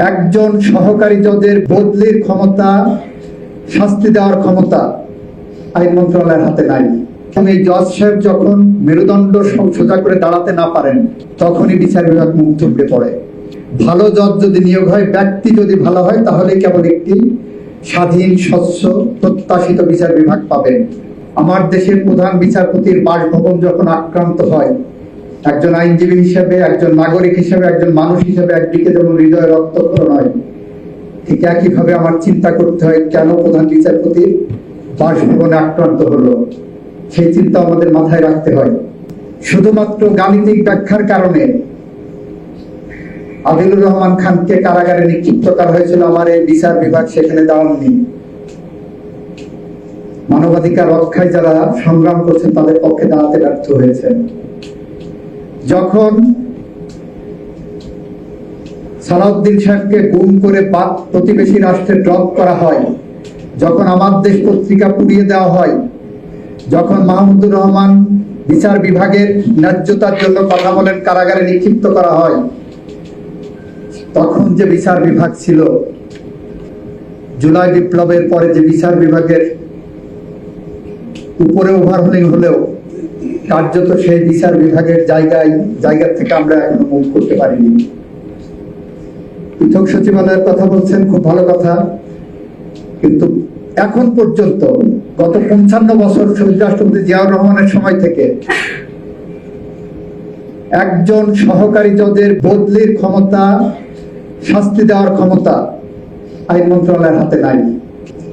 একজন সহকারী জজের বদলির ক্ষমতা, শাস্তি দেওয়ার ক্ষমতা আইন মন্ত্রণালয়ের হাতে নাই। এই জজ সাহেব যখন মেরুদণ্ড সোজা করে দাঁড়াতে না পারেন, তখনই বিচার বিভাগ মুখ থুবড়ে পড়ে। ভালো জজ যদি নিয়োগ হয়, ব্যক্তি যদি ভালো হয়, তাহলে কেবল একটি স্বাধীন, স্বচ্ছ, প্রত্যাশিত বিচার বিভাগ পাবেন। আমার দেশের প্রধান বিচারপতির বাসভবন যখন আক্রান্ত হয়, একজন আইনজীবী হিসেবে, একজন নাগরিক হিসেবে, একজন মানুষ হিসেবে একদিকে যেমন হৃদয় রক্তক্ষরণ হয়, ঠিক একইভাবে আমার চিন্তা করতে হয় কেন প্রধান বিচারপতির বাসভবনে আক্রান্ত হলো। সেই চিন্তা আমাদের মাথায় রাখতে হয়। শুধুমাত্র গাণিতিক ব্যাখ্যার কারণে আদিলুর রহমান খানকে কারাগারে নিক্ষিপ্ত করা হয়েছিল, আমার এই বিচার বিভাগ সেখানে দাঁড়াননি। মানবাধিকার রক্ষায় যারা সংগ্রাম করছেন তাদের পক্ষে দাঁড়াতে ব্যর্থ হয়েছেন। যখন সালাউদ্দিন সাহেবকে গুম করে প্রতিবেশী রাষ্ট্রে ড্রপ করা হয়, যখন আমার দেশ পত্রিকা পুড়িয়ে দেওয়া হয়, যখন মাহমুদুর রহমান বিচার বিভাগের ন্যায্যতার জন্য কথা বলেন কারাগারে নিক্ষিপ্ত করা হয়, তখন যে বিচার বিভাগ ছিল, জুলাই বিপ্লবের পরে যে বিচার বিভাগের উপরে ওভারহোলিং হলেও কার্যত সেই বিচার বিভাগের জায়গা থেকে আমরা এখনো মুভ করতে পারিনি। পৃথক সচিবালয়ের কথা বলছেন, খুব ভালো কথা, কিন্তু এখন পর্যন্ত গত 55 বছর শহীদ রাষ্ট্রপতি জিয়াউর রহমানের সময় থেকে একজন সহকারী জজের বদলির ক্ষমতা, শাস্তি দেওয়ার ক্ষমতা আইন মন্ত্রণালয়ের হাতে নাই।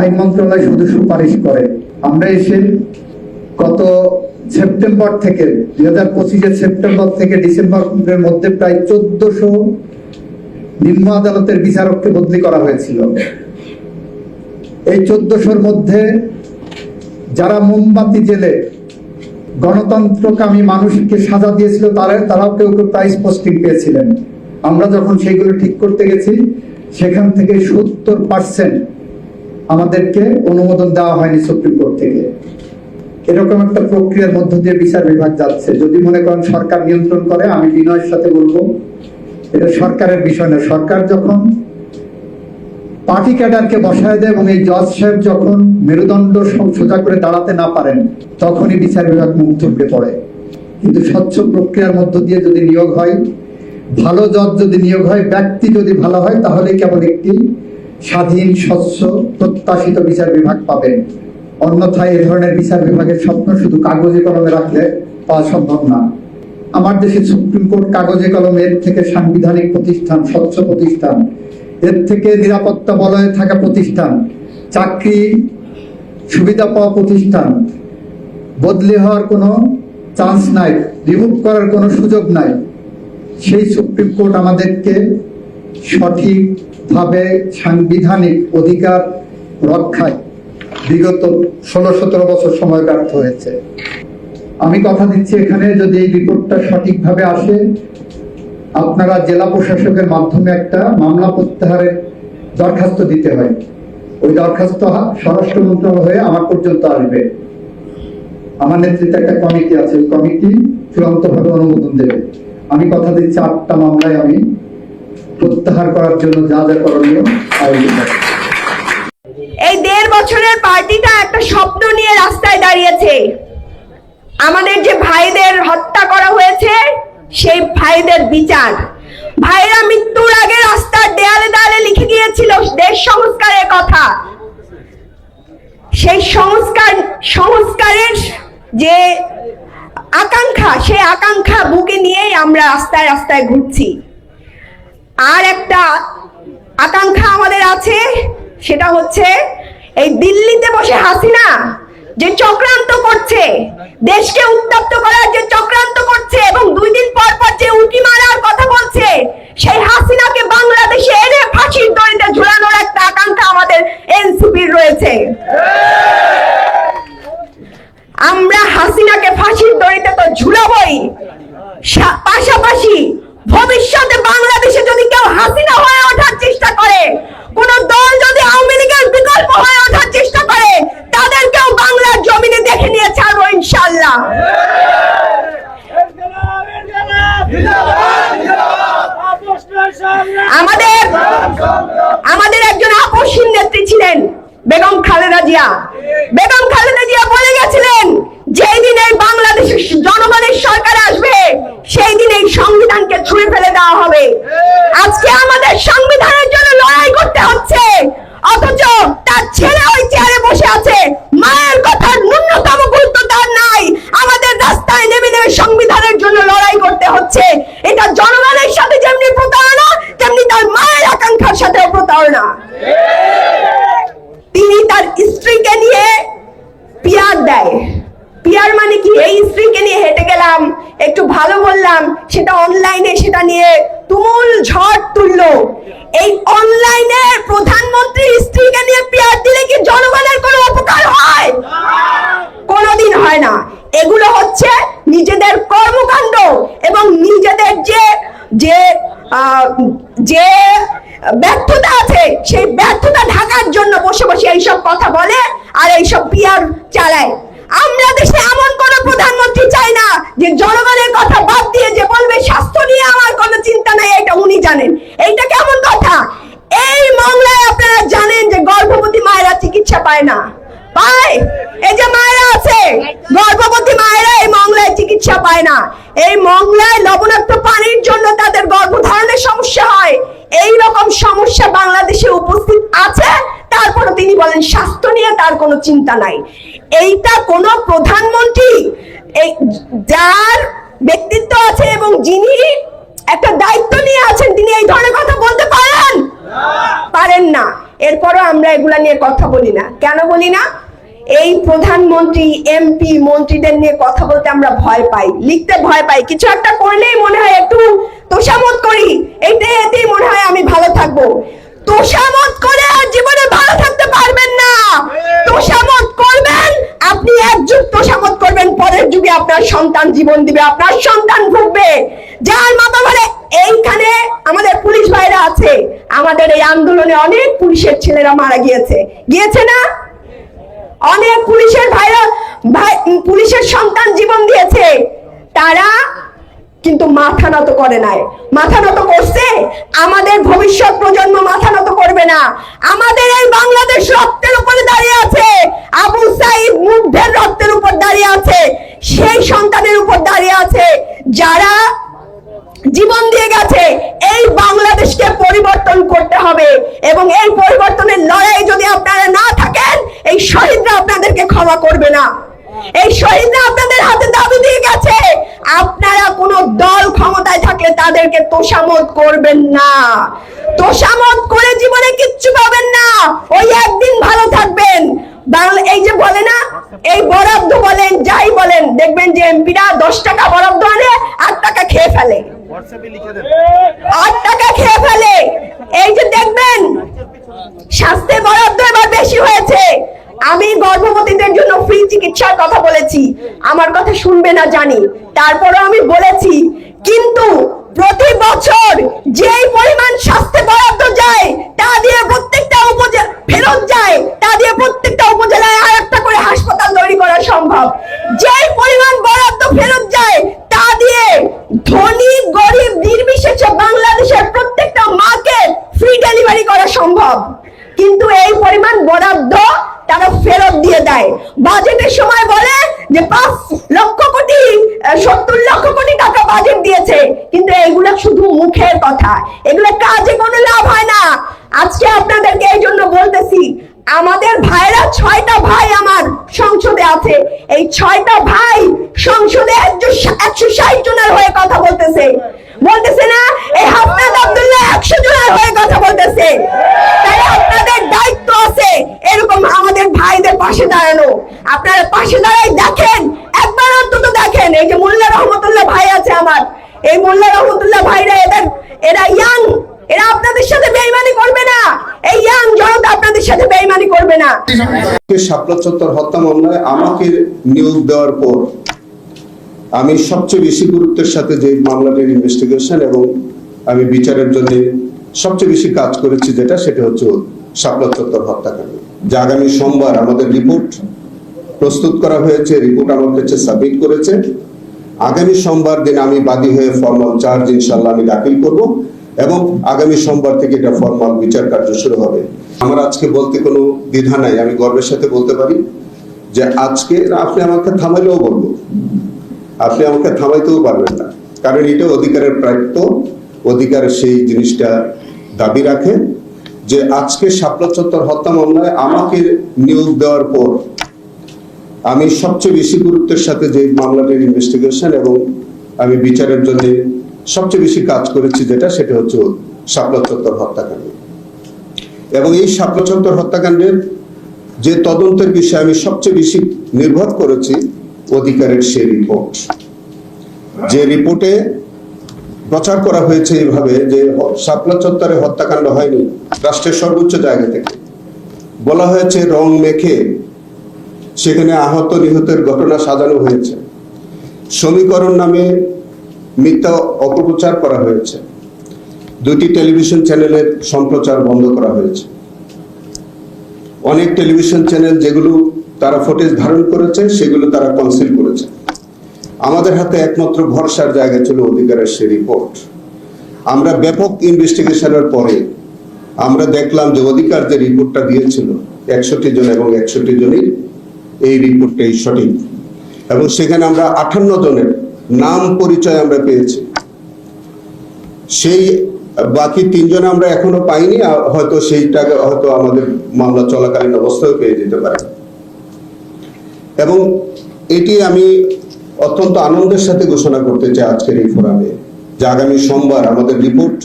আইন মন্ত্রণালয় শুধু সুপারিশ করে। আমরা এসে গত সেপ্টেম্বর থেকে 2025 সেপ্টেম্বর থেকে ডিসেম্বরের মধ্যে প্রায় 1400 নিম্ন আদালতের বিচারককে বদলি করা হয়েছিল। এই 1400-র মধ্যে যারা মোমবাতি জেলে গণতন্ত্রকামী মানুষকে সাজা দিয়েছিল, তারাও কেউ কেউ প্রাইজ পোস্টিং পেয়েছিলেন। আমরা যখন সেইগুলো ঠিক করতে গেছি, সেখান থেকে 70% আমাদেরকে অনুমোদন দেওয়া হয়নি সুপ্রিম কোর্ট থেকে। এরকম একটা প্রক্রিয়ার মধ্য দিয়ে বিচার বিভাগ যাচ্ছে। যদি মনে করেন সরকার নিয়ন্ত্রণ করে, আমি বিনয়ের সাথে বলবো এটা সরকারের বিষয় না। সরকার যখন পার্টি ক্যাডারকে বসায় দেয় এবং এই জজ সাহেব যখন মেরুদণ্ড সোজা করে দাঁড়াতে না পারেন, তখনই বিচার বিভাগ মুখ থুবড়ে পড়ে। কিন্তু স্বচ্ছ প্রক্রিয়ার মধ্য দিয়ে যদি নিয়োগ হয়, ভালো জজ যদি নিয়োগ হয়, ব্যক্তি যদি ভালো হয়, তাহলে কেবল একটি স্বাধীন, স্বচ্ছ, প্রত্যাশিত বিচার বিভাগ পাবেন। অন্যথায় এ ধরনের বিচার বিভাগের স্বপ্ন শুধু কাগজে কলমে রাখলে পাওয়া সম্ভব না। আমার দেশে সুপ্রিম কোর্ট কাগজে কলমের থেকে সাংবিধানিক প্রতিষ্ঠান, স্বচ্ছ প্রতিষ্ঠান, এর থেকে নিরাপত্তা বলয়ে থাকা প্রতিষ্ঠান, চাকরি সুবিধা পাওয়া প্রতিষ্ঠান, বদলি হওয়ার কোনো চান্স নাই, রিমুভ করার কোনো সুযোগ নাই। সেই সুপ্রিম কোর্ট আমাদেরকে সঠিকভাবে সাংবিধানিক অধিকার রক্ষায় বিগত 16-17 বছর সময় ব্যর্থ হয়েছে। আমি কথা দিচ্ছি, এখানে যদি এই রিপোর্টটা সঠিকভাবে আসে, আপনারা জেলা প্রশাসকের মাধ্যমে একটা মামলা প্রত্যাহারের দরখাস্ত দিতে হয়। ওই দরখাস্ত স্বরাষ্ট্র মন্ত্রণালয় হয়ে আমার পর্যন্ত আসবে। আমার নেতৃত্বে একটা কমিটি আছে, ওই কমিটি চূড়ান্তভাবে অনুমোদন দেবে। আমি কথা দিচ্ছি 8টা মামলায় আমি প্রত্যাহার করার জন্য যা যা করণীয় আয়োজন। এই 1.5 বছরের পার্টিটা একটা স্বপ্ন নিয়ে রাস্তায় দাঁড়িয়েছে। আমাদের যে ভাইদের হত্যা করা হয়েছে, সেই ভাইদের বিচার। ভাইরা মৃত্যুর আগে রাস্তার দেয়ালে দেয়ালে লিখে গিয়েছিল দেশ সংস্কারের কথা। সেই সংস্কারের যে আকাঙ্ক্ষা, সেই আকাঙ্ক্ষা বুকে নিয়েই আমরা রাস্তায় রাস্তায় ঘুরছি। আর একটা আকাঙ্ক্ষা আমাদের আছে, সেটা হচ্ছে এই দিল্লিতে বসে হাসিনা যে চক্রান্ত করছে, দেশকে উত্তপ্ত করার যে চক্রান্ত করছে, এবং 2 দিন পর পর যে উঁকি মারার কথা বলছে, সেই হাসিনাকে বাংলাদেশে এনে ফাঁসির দড়িতে ঝুলানোর একটা আকাঙ্ক্ষা আমাদের এনসিপির রয়েছে। আমরা হাসিনাকে ফাঁসির দড়িতে তো ঝুলাবই, পাশাপাশি ভবিষ্যতে বাংলাদেশে যদি কেউ হাসিনা হয়ে ওঠার চেষ্টা করে, কোন দল যদি আওয়ামী লীগের বিকল্প হয়ে ওঠার চেষ্টা করে, তাদেরকেও বাংলার জমিনে দেখে নিয়ে ছাড়বো ইনশাআল্লাহ। আমাদের আমাদের একজন আপসহীন নেত্রী ছিলেন বেগম খালেদা জিয়া। বেগম খালেদা জিয়া বলে গেছিলেন, যেই দিন এই বাংলাদেশের জনগণের সরকার আসবে সেই দিন এই সংবিধানকে ছুঁড়ে ফেলে দেওয়া হবে। আজকে আমাদের সংবিধানের জন্য লড়াই করতে হচ্ছে, অথচ তার ছেলে ওই চেয়ারে বসে আছে। মায়ের কথার ন্যূনতম গুরুত্ব তার নাই। আমাদের রাস্তায় নেমে নেমে সংবিধানের জন্য লড়াই করতে হচ্ছে। এটা জনগণের সাথে যেমনি প্রতারণা, তেমনি তার মায়ের আকাঙ্ক্ষার সাথেও প্রতারণা। তিনি তার স্ত্রীকে নিয়ে পিয়ার দেয়। পিয়ার মানে কি? এই স্ত্রীকে নিয়ে হেঁটে গেলাম, একটু ভালো বললাম, সেটা অনলাইনে সেটা নিয়ে তুমুল ঝড় তুললো। এই অনলাইনে প্রধানমন্ত্রীর স্ত্রীকে নিয়ে পিয়ার দিলে কি জনগণের কোনো উপকার হয়? কোনোদিন হয় না। এগুলো হচ্ছে নিজেদের কর্মকাণ্ড এবং নিজেদের যে ব্যর্থতা আছে সেই ব্যর্থতা ঢাকার জন্য বসে বসে এইসব কথা বলে আর এইসব পিয়ার চালায়। আমরা দেশে এমন কোন প্রধানমন্ত্রী চাই না যে জনগণের কথা বাদ দিয়ে যে বলবে স্বাস্থ্য নিয়ে আমার কোনো চিন্তা নাই, এটা উনি জানেন। এইটা কেমন কথা? এই মামলায় আপনারা জানেন যে গর্ভবতী মায়েরা চিকিৎসা পায় না, পায়। এই যে মায়েরা আছে গর্ভবতী মায়েরা এই মামলায় চিকিৎসা পায় না। এই মামলায় লবণাক্ত পানির জন্য তাদের গর্ভধারণের সমস্যা হয়। এই রকম সমস্যা বাংলাদেশে উপস্থিত আছে, তারপরে তিনি বলেন স্বাস্থ্য নিয়ে তার কোনো চিন্তা নাই। এইটা কোন প্রধানমন্ত্রী যার ব্যক্তিত্ব আছে এবং যিনি একটা দায়িত্ব নিয়ে আছেন তিনি এই ধরনের কথা বলতে পারেন না। এরপরও আমরা এগুলা নিয়ে কথা বলি না। কেন বলি না? এই প্রধানমন্ত্রী, এমপি, মন্ত্রীদের নিয়ে কথা বলতে আমরা ভয় পাই, লিখতে ভয় পাই। কিছু একটা করলেই মনে হয় একটু তোষামত করি, এতেই মনে হয় আমি ভালো থাকবো। তোষামত করে আর জীবনে ভালো থাকতে পারবেন না। তোষামত করবেন, আপনি এক যুগ তোষামত করবেন, পরের যুগে আপনার সন্তান জীবন দিবে, আপনার সন্তান ভুগবে। যার মা বাবারা এইখানে আমাদের পুলিশ ভাইরা আছে, আমাদের এই আন্দোলনে অনেক পুলিশের ছেলেরা মারা গিয়েছে না? অনেক পুলিশের ভাইরা পুলিশের সন্তান জীবন দিয়েছে। তারা কিন্তু মাথা নত করে নাই। মাথা নত করছে? আমাদের ভবিষ্যৎ প্রজন্ম মাথা নত করবে না। আমাদের এই বাংলাদেশ রক্তের উপরে দাঁড়িয়ে আছে, আবু সাইদ মুগ্ধের রক্তের উপর দাঁড়িয়ে আছে, সেই সন্তানের উপর দাঁড়িয়ে আছে যারা জীবন দিয়ে গেছে। এই বাংলাদেশকে পরিবর্তন করতে হবে এবং এই পরিবর্তনের লড়াই যদি আপনারা না থাকেন, এই শহীদরা আপনাদেরকে ক্ষমা করবে না। এই শহীদরা আপনাদের হাতে দাবি দিয়ে গেছে। আপনারা কোন দল ক্ষমতায় থাকলে তাদেরকে তোষামত করবেন না। তোষামত করে জীবনে কিচ্ছু পাবেন না। ওই একদিন ভালো থাকবেন। এই যে বলে না, এই বরাদ্দ বলেন যাই বলেন, দেখবেন যে এমপিরা 10 টাকা বরাদ্দ আনে 8 টাকা খেয়ে ফেলে, 8 টাকা খেয়ে ফেলে। এই যে দেখবেন স্বাস্থ্যের বরাদ্দ এবার বেশি হয়েছে। আমি গর্ভবতীদের জন্য ফ্রি চিকিৎসার কথা বলেছি, আমার কথা শুনবে না জানি, তারপরে আমি বলেছি। কিন্তু প্রতি বছর যেই পরিমাণ স্বাস্থ্য বরাদ্দ যায় তা দিয়ে প্রত্যেকটা উপজেলা ফেরত যায়, তা দিয়ে প্রত্যেকটা উপজেলায় আর একটা করে হাসপাতাল তৈরি করা সম্ভব। যেই পরিমাণ বরাদ্দ ফেরত যায় তা দিয়ে ধনী গরিব নির্বিশেষে বাংলাদেশের প্রত্যেকটা মাকে ফ্রি ডেলিভারি করা সম্ভব। কিন্তু এই পরিমাণ বরাদ্দ তারা ফেরত দিয়ে দেয়। বাজেটের সময় বলে যে 70 লক্ষ কোটি টাকা বাজেট দিয়েছে, কিন্তু এগুলো শুধু মুখের কথা, এগুলো কাজে কোনো লাভ হয় না। আজকে আপনাদেরকে এই জন্য বলতেছি, আমাদের ভাইরা 6টা ভাই আমার সংসদে আছে। এই 6টা ভাই সংসদে 160 জনের হয়ে কথা বলতেছে না? এই হাফেজ আব্দুল্লাহ 100 জনের হয়ে কথা বলতেছে। তাই আপনাদের দায়িত্ব আছে এরকম আমাদের ভাইদের পাশে দাঁড়ানো। আপনারা পাশে দাঁড়াই দেখেন, একবার অন্তত দেখেন। এই যে মোল্লা রহমতুল্লাহ ভাই আছে আমার, এই মোল্লা রহমতুল্লাহ ভাইরা এরা ইয়াং, এরা আপনাদের সাথে বেঈমানি করবে না। এই ইয়াং জনতা আপনাদের সাথে বেঈমানি করবে না। শাপলা চত্বর হত্যা মামলায় আমাকে নিয়োগ দেওয়ার পর আমি সবচেয়ে বেশি গুরুত্বের সাথে যে মামলাটির ইনভেস্টিগেশন এবং আমি বিচারের জন্য সবচেয়ে বেশি কাজ করেছি, সেটা হচ্ছে শাপলা চত্বর হত্যাকাণ্ড। যে আগামী সোমবার আমাদের রিপোর্ট প্রস্তুত করা হয়েছে, রিপোর্ট আমার কাছে সাবমিট করেছে। আগামী সোমবার দিন আমি বাদী হয়ে ফরমাল চার্জ ইনশাআল্লাহ আমি দাখিল করব এবং আগামী সোমবার থেকে এটা ফরমাল বিচার কার্য শুরু হবে। আমার আজকে বলতে কোনো দ্বিধা নাই, আমি গর্বের সাথে বলতে পারি যে আজকে আপনি আমাকে থামাইলেও বলবো, আপনি আমাকে থামাইতেও পারবেন না, কারণ এটা অধিকারের প্রাপ্য অধিকার সেই জিনিসটা দাবি রাখে যে আজকে শাপলা চত্বর হত্যা মামলায় আমাকে নিয়োগ দেওয়ার পর আমি সবচেয়ে বেশি গুরুত্বের সাথে যে মামলাটির ইনভেস্টিগেশন এবং আমি বিচারের জন্য সবচেয়ে বেশি কাজ করেছি সেটা হচ্ছে শাপলা চত্বর হত্যাকাণ্ড। এবং এই শাপলা চত্বর হত্যাকাণ্ডের যে তদন্তের বিষয়ে আমি সবচেয়ে বেশি নির্ভর করেছি অধিকারের সেই রিপোর্ট, যে রিপোর্টে প্রচার করা হয়েছে এইভাবে যে শাপলা চত্বরে হত্যাকাণ্ড হয়নি, রাষ্ট্রের সর্বোচ্চ জায়গা থেকে বলা হয়েছে রং মেখে সেখানে আহত নিহতের ঘটনা সাজানো হয়েছে, সমীকরণ নামে মিথ্যা অপপ্রচার করা হয়েছে, দুটি টেলিভিশন চ্যানেলের সম্প্রচার বন্ধ করা হয়েছে। অনেক টেলিভিশন চ্যানেল যেগুলো তারা ফুটেজ ধারণ করেছে সেগুলো তারা কনসিল করেছে। আমাদের হাতে একমাত্র ভরসার জায়গা ছিল অধিকারের সেই রিপোর্ট। আমরা ব্যাপক ইনভেস্টিগেশনের পরে আমরা দেখলাম যে অধিকার যে রিপোর্টটা দিয়েছিল 61 জন এবং 61 জনই এই রিপোর্টটাই সঠিক, এবং সেখানে আমরা 58 জনের নাম পরিচয় আমরা পেয়েছি। সেই বাকি 3 জন আমরা এখনো পাইনি, হয়তো সেইটা হয়তো আমাদের মামলা চলাকালীন অবস্থায় পেয়ে যেতে পারে। এবং এটি আমি অত্যন্ত আনন্দের সাথে ঘোষণা করতে চাই আজকের এই ফোরামে যে আগামী সোমবার আমাদের রিপোর্ট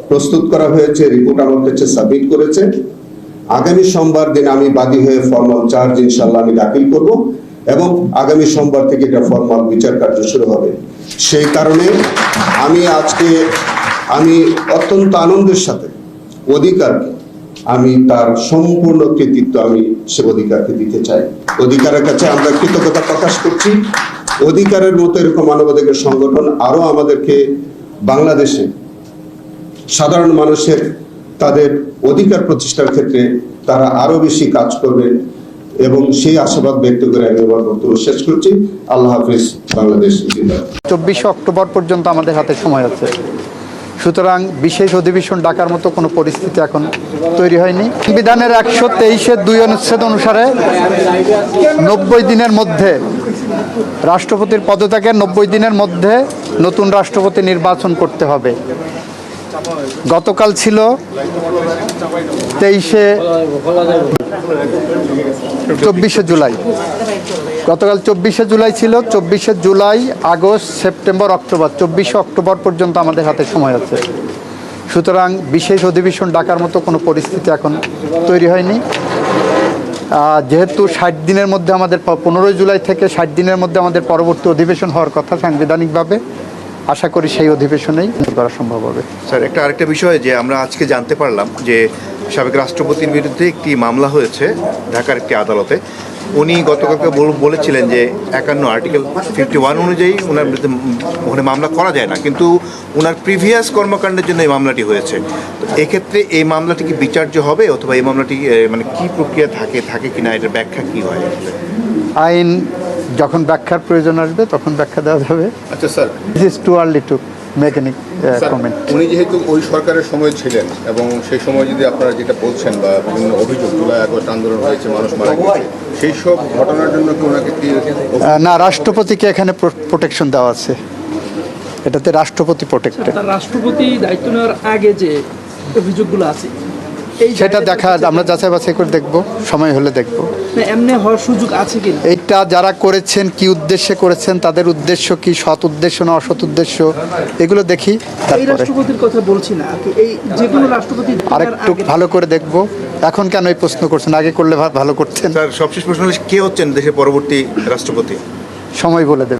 প্রস্তুত করা হয়েছে, রিপোর্ট আমার কাছে সাবমিট করেছে। আগামী সোমবার দিন আমি বাদী হয়ে ফরমাল চার্জ ইনশাল্লাহ আমি দাখিল করব এবং আগামী সোমবার থেকে এটা ফরমাল বিচার কার্য শুরু হবে। সেই কারণে আমি অত্যন্ত আনন্দের সাথে অধিকারকে আমি তার সম্পূর্ণ কৃতিত্ব আমি সে অধিকারকে দিতে চাই। অধিকারের কাছে আমরা কৃতজ্ঞতা প্রকাশ করছি। অধিকারের মতো এরকম মানবাধিকার সংগঠন আরো আমাদেরকে বাংলাদেশে সাধারণ মানুষের তাদের অধিকার প্রতিষ্ঠার ক্ষেত্রে তারা আরো বেশি কাজ করবেন এবং সেই আশাবাদ ব্যক্ত করে আমি আমার বক্তব্য শেষ করছি। আল্লাহ হাফিজ। বাংলাদেশ জিন্দাবাদ। 24 অক্টোবর পর্যন্ত আমাদের হাতে সময় আছে, সুতরাং বিশেষ অধিবেশন ডাকার মতো কোনো পরিস্থিতি এখন তৈরি হয়নি। সংবিধানের 123(2) অনুচ্ছেদ অনুসারে 90 দিনের মধ্যে রাষ্ট্রপতির পদত্যাগের 90 দিনের মধ্যে নতুন রাষ্ট্রপতি নির্বাচন করতে হবে। গতকাল ছিল 24শে জুলাই, গতকাল 24শে জুলাই ছিল। 24শে জুলাই, আগস্ট, সেপ্টেম্বর, অক্টোবর, 24শে অক্টোবর পর্যন্ত আমাদের হাতে সময় আছে, সুতরাং বিশেষ অধিবেশন ডাকার মতো কোনো পরিস্থিতি এখন তৈরি হয়নি। যেহেতু 60 দিনের মধ্যে আমাদের 15 জুলাই থেকে 60 দিনের মধ্যে আমাদের পরবর্তী অধিবেশন হওয়ার কথা সাংবিধানিকভাবে, আশা করি সেই অধিবেশনেই করা সম্ভব হবে। স্যার, আরেকটা বিষয় যে আমরা আজকে জানতে পারলাম যে সাবেক রাষ্ট্রপতির বিরুদ্ধে একটি মামলা হয়েছে ঢাকার একটি আদালতে। উনি গতকালকে বলেছিলেন যে 51 আর্টিকেল 51 অনুযায়ী ওনার বিরুদ্ধে ওখানে মামলা করা যায় না, কিন্তু ওনার প্রিভিয়াস কর্মকাণ্ডের জন্য এই মামলাটি হয়েছে। তো এক্ষেত্রে এই মামলাটি কি বিচার্য হবে, অথবা এই মামলাটি মানে কি প্রক্রিয়া থাকে কিনা, এটার ব্যাখ্যা কি হয়? আইন যখন ব্যাখ্যার প্রয়োজন আসবে তখন ব্যাখ্যা দেওয়া যাবে। আচ্ছা sir, this is too early to make any comment. উনি যেহেতু ওই সরকারের সময় ছিলেন এবং সেই সময় যদি আপনারা যেটা বলছেন বা বিভিন্ন অভিযোগ, জুলাই আগস্ট আন্দোলন হয়েছে, মানুষ মারা গেছে, সেই সব ঘটনার জন্য কি ওনাকে কি না, রাষ্ট্রপতিকে এখানে প্রোটেকশন দেওয়া আছে, এটাতে রাষ্ট্রপতি প্রোটেক্টেড। রাষ্ট্রপতি দায়িত্ব নেওয়ার আগে যে অভিযোগগুলো আছে সেটা দেখা আমরা যাচাই বাছাই করে দেখব, সময় হলে দেখব। এমনি হওয়ার সুযোগ আছে কি? এইটা যারা করেছেন কি উদ্দেশ্যে করেছেন, তাদের উদ্দেশ্য কি, সৎ উদ্দেশ্য না অসৎ উদ্দেশ্য, এগুলো দেখি। এই রাষ্ট্রপতির কথা বলছি না, এই যে কোনো রাষ্ট্রপতি আরেকটু ভালো করে দেখব। এখন কেন এই প্রশ্ন করছেন? আগে করলে ভালো করতেন। স্যার, সবশেষ প্রশ্ন হচ্ছে কে হচ্ছেন দেশের পরবর্তী রাষ্ট্রপতি? সময় বলে দেবে।